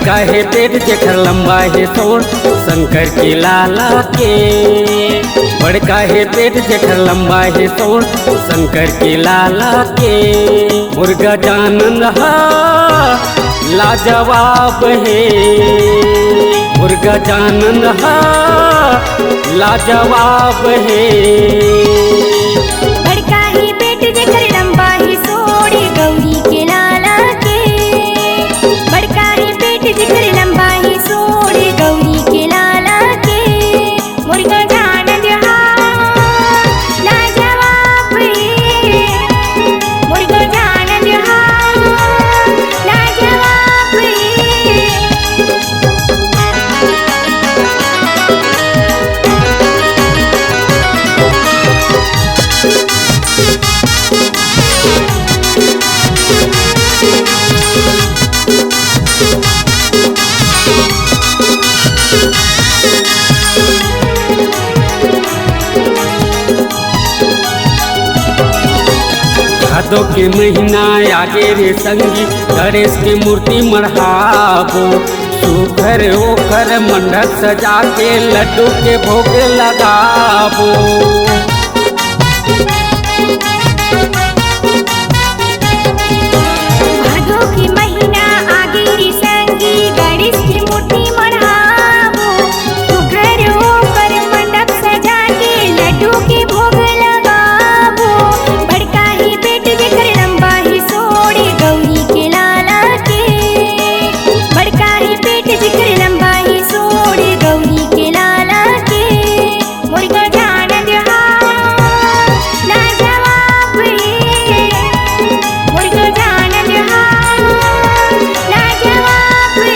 बड़का है पेट जेकर लंबा है सोर शंकर के लाला के। बड़का है पेट जेकर लंबा है सोर शंकर के लाला के। मुर्गा जानन हा लाजवाब है, मुर्गा जानन हा लाजवाब है। बड़का ही पेट जेकर लंबा ही सोड़े गौरी के लाला के। बड़का ही पेट जेकर लंबा ही सोड़े गौरी के लाला के। मुर्गा जानन हा लाजवाब है, मुर्गा जानन हा लाजवाब है। भादो के महीना आगे रे संगी गणेश की मूर्ति मढ़ाबो। सुखर ओखर मंडप सजा के लड्डू के भोग लगाबो। भादो के महीना आगे रे संगी गणेश की मूर्ति मढ़ाबो। सुघर ओकर मंडप सजा के लड्डू के भोग लगाबो। बड़का ही पेट जेकर लंबा ही सोड़े गौरी के लाला के। बड़का ही पेट जेकर लंबा ही सोड़े गौरी के लाला के। मुर्गा जानन हा लाजवाब है, मुर्गा जानन हा लाजवाब है।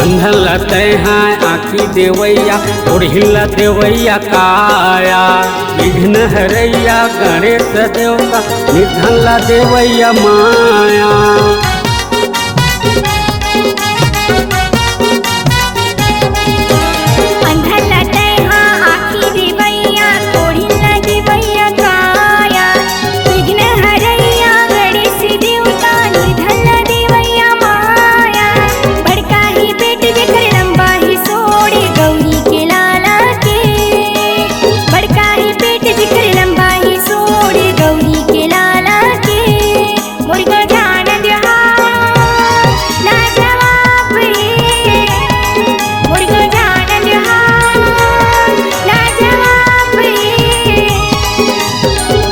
अंधल तैहाँ आखी देवैया ओढ़िला देवैया काया। विघ्न हरैया गणेश देवता निधन देवैया माया। अंधल तैहा आखी देवैया ओढ़िला देवैया काया। विघ्न हरैया गणेश देवता निधन देवैया माया। बड़का ही पेट जेकर लंबा ही सोड़े गौरी के लाला के। बड़का ही पेट जेकर लंबा ही सोड़े गौरी के लाला के। मुर्गा जानन हा लाजवाब है, मुर्गा जानन हा लाजवाब है।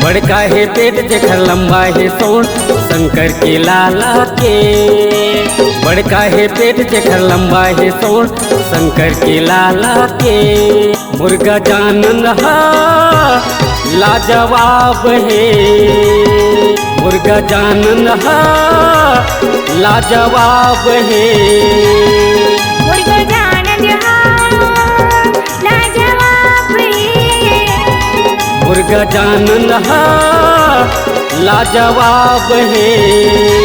बड़का है पेट जेकर लंबा है सोर शंकर के लाला के। बड़का है पेट जेकर लंबा है सोर शंकर के लाला के। मुर्गा जानन हा लाजवाब है, मुर्गा जानन हा लाजवाब है। मुर्गा जानन हा लाजवाब है, मुर्गा जानन हा लाजवाब है।